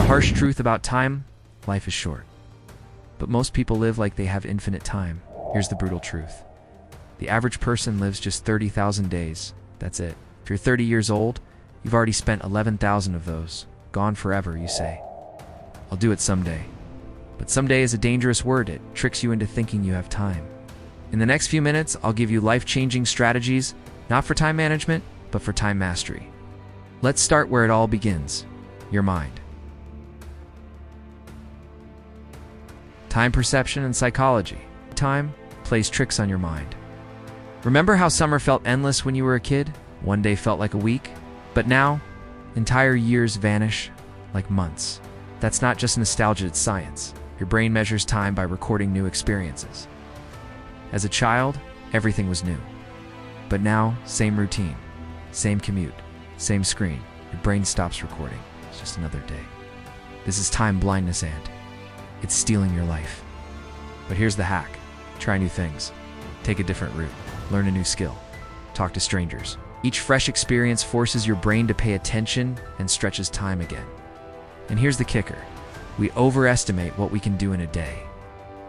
harsh truth about time: life is short. But most people live like they have infinite time. Here's the brutal truth. The average person lives just 30,000 days. That's it. If you're 30 years old, you've already spent 11,000 of those. Gone forever, you say. I'll do it someday. But someday is a dangerous word. It tricks you into thinking you have time. In the next few minutes, I'll give you life-changing strategies, not for time management, but for time mastery. Let's start where it all begins: your mind. Time perception and psychology. Time plays tricks on your mind. Remember how summer felt endless when you were a kid? One day felt like a week, but now, entire years vanish like months. That's not just nostalgia, it's science. Your brain measures time by recording new experiences. As a child, everything was new. But now, same routine, same commute, same screen. Your brain stops recording. It's just another day. This is time blindness, and it's stealing your life. But here's the hack. Try new things. Take a different route. Learn a new skill. Talk to strangers. Each fresh experience forces your brain to pay attention and stretches time again. And here's the kicker. We overestimate what we can do in a day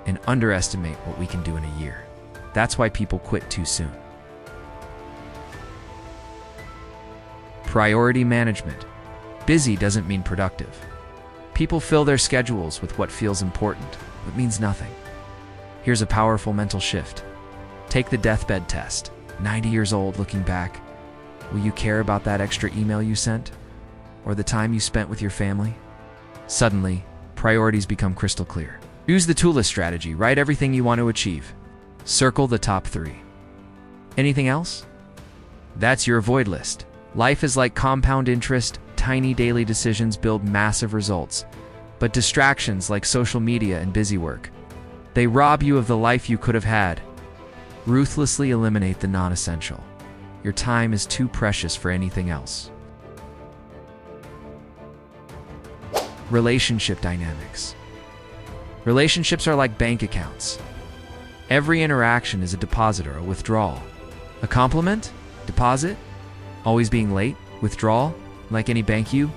and underestimate what we can do in a year. That's why people quit too soon. Priority management. Busy doesn't mean productive. People fill their schedules with what feels important, but means nothing. Here's a powerful mental shift. Take the deathbed test. 90 years old, looking back, will you care about that extra email you sent? Or the time you spent with your family? Suddenly, priorities become crystal clear. Use the to-list strategy. Write everything you want to achieve. Circle the top 3. Anything else? That's your avoid list. Life is like compound interest. Tiny daily decisions build massive results. But distractions like social media and busy work, they rob you of the life you could have had. Ruthlessly eliminate the non-essential. Your time is too precious for anything else. Relationship dynamics. Relationships are like bank accounts. Every interaction is a deposit or a withdrawal. A compliment? Deposit? Always being late? Withdrawal? Like any bank, you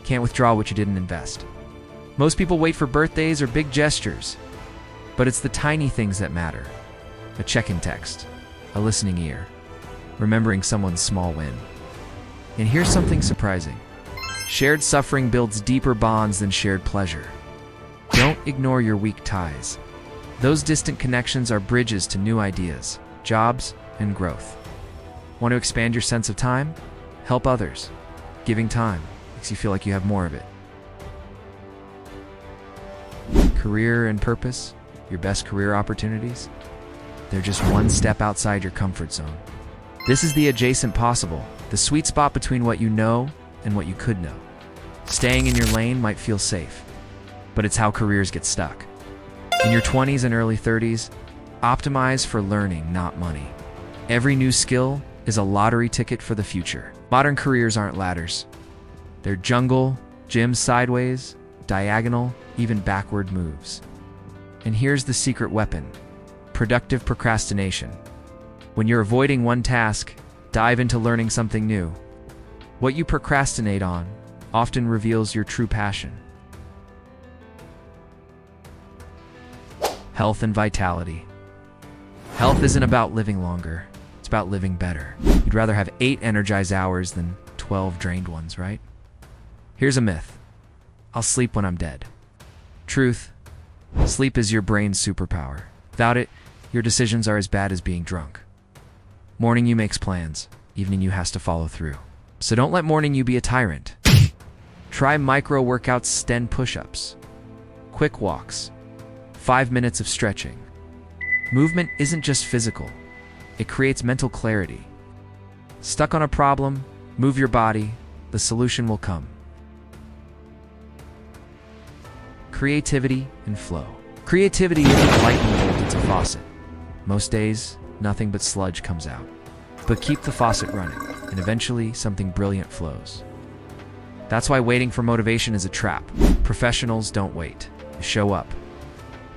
can't withdraw what you didn't invest. Most people wait for birthdays or big gestures, but it's the tiny things that matter. A check-in text, a listening ear, remembering someone's small win. And here's something surprising. Shared suffering builds deeper bonds than shared pleasure. Don't ignore your weak ties. Those distant connections are bridges to new ideas, jobs, and growth. Want to expand your sense of time? Help others. Giving time makes you feel like you have more of it. Career and purpose, your best career opportunities, they're just one step outside your comfort zone. This is the adjacent possible, the sweet spot between what you know and what you could know. Staying in your lane might feel safe, but it's how careers get stuck. In your 20s and early 30s, optimize for learning, not money. Every new skill is a lottery ticket for the future. Modern careers aren't ladders. They're jungle, gyms sideways, diagonal, even backward moves. And here's the secret weapon: productive procrastination. When you're avoiding one task, dive into learning something new. What you procrastinate on often reveals your true passion. Health and vitality. Health isn't about living longer. It's about living better. You'd rather have 8 energized hours than 12 drained ones, right? Here's a myth. I'll sleep when I'm dead. Truth. Sleep is your brain's superpower. Without it, your decisions are as bad as being drunk. Morning you makes plans. Evening you has to follow through. So don't let morning you be a tyrant. Try micro workouts, 10 push-ups, quick walks, 5 minutes of stretching. Movement isn't just physical. It creates mental clarity. Stuck on a problem? Move your body. The solution will come. Creativity and flow. Creativity isn't lightning bolt, it's a faucet. Most days, nothing but sludge comes out. But keep the faucet running, and eventually something brilliant flows. That's why waiting for motivation is a trap. Professionals don't wait. They show up.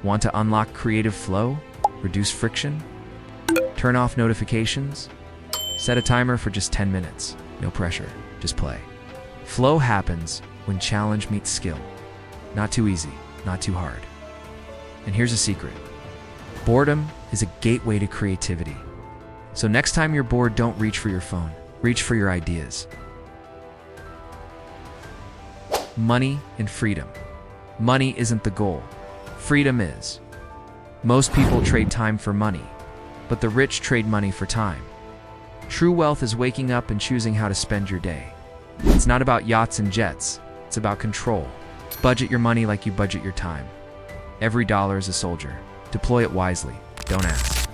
Want to unlock creative flow? Reduce friction? Turn off notifications? Set a timer for just 10 minutes. No pressure, just play. Flow happens when challenge meets skill. Not too easy, not too hard. And here's a secret. Boredom is a gateway to creativity. So next time you're bored, don't reach for your phone. Reach for your ideas. Money and freedom. Money isn't the goal. Freedom is. Most people trade time for money, but the rich trade money for time. True wealth is waking up and choosing how to spend your day. It's not about yachts and jets. It's about control. Budget your money like you budget your time. Every dollar is a soldier. Deploy it wisely. Don't ask,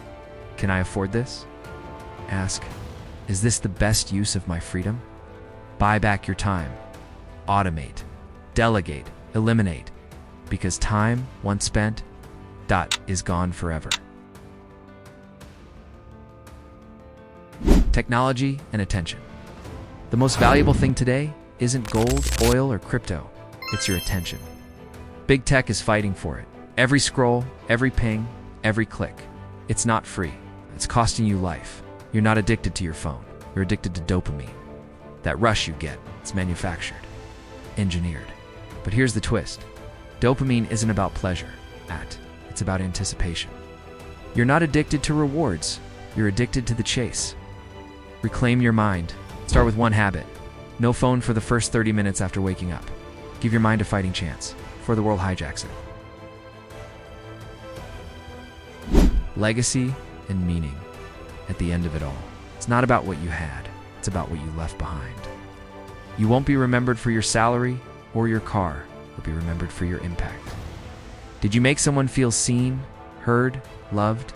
can I afford this? Ask, is this the best use of my freedom? Buy back your time. Automate. Delegate. Eliminate. Because time, once spent, is gone forever. Technology and attention. The most valuable thing today isn't gold, oil, or crypto. It's your attention. Big tech is fighting for it. Every scroll, every ping, every click. It's not free. It's costing you life. You're not addicted to your phone. You're addicted to dopamine. That rush you get, it's manufactured, engineered. But here's the twist. Dopamine isn't about pleasure. It's about anticipation. You're not addicted to rewards. You're addicted to the chase. Reclaim your mind. Start with one habit. No phone for the first 30 minutes after waking up. Give your mind a fighting chance before the world hijacks it. Legacy and meaning. At the end of it all, it's not about what you had. It's about what you left behind. You won't be remembered for your salary or your car. You'll be remembered for your impact. Did you make someone feel seen, heard, loved?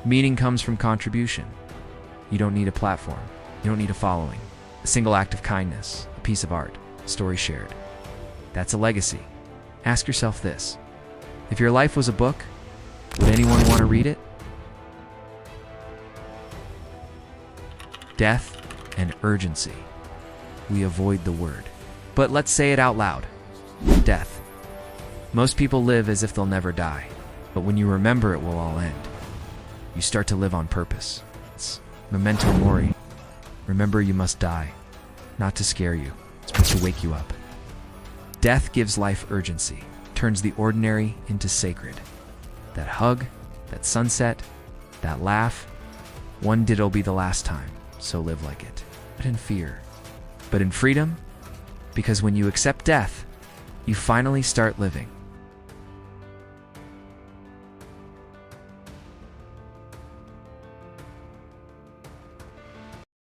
Meaning comes from contribution. You don't need a platform. You don't need a following. A single act of kindness, a piece of art, a story shared. That's a legacy. Ask yourself this. If your life was a book, would anyone want to read it? Death and urgency. We avoid the word. But let's say it out loud. Death. Most people live as if they'll never die. But when you remember it will all end, you start to live on purpose. It's Memento Mori. Remember you must die. Not to scare you. It's supposed to wake you up. Death gives life urgency. Turns the ordinary into sacred. That hug, that sunset, that laugh. One dit'll be the last time. So live like it. Not in fear, but in freedom. Because when you accept death, you finally start living.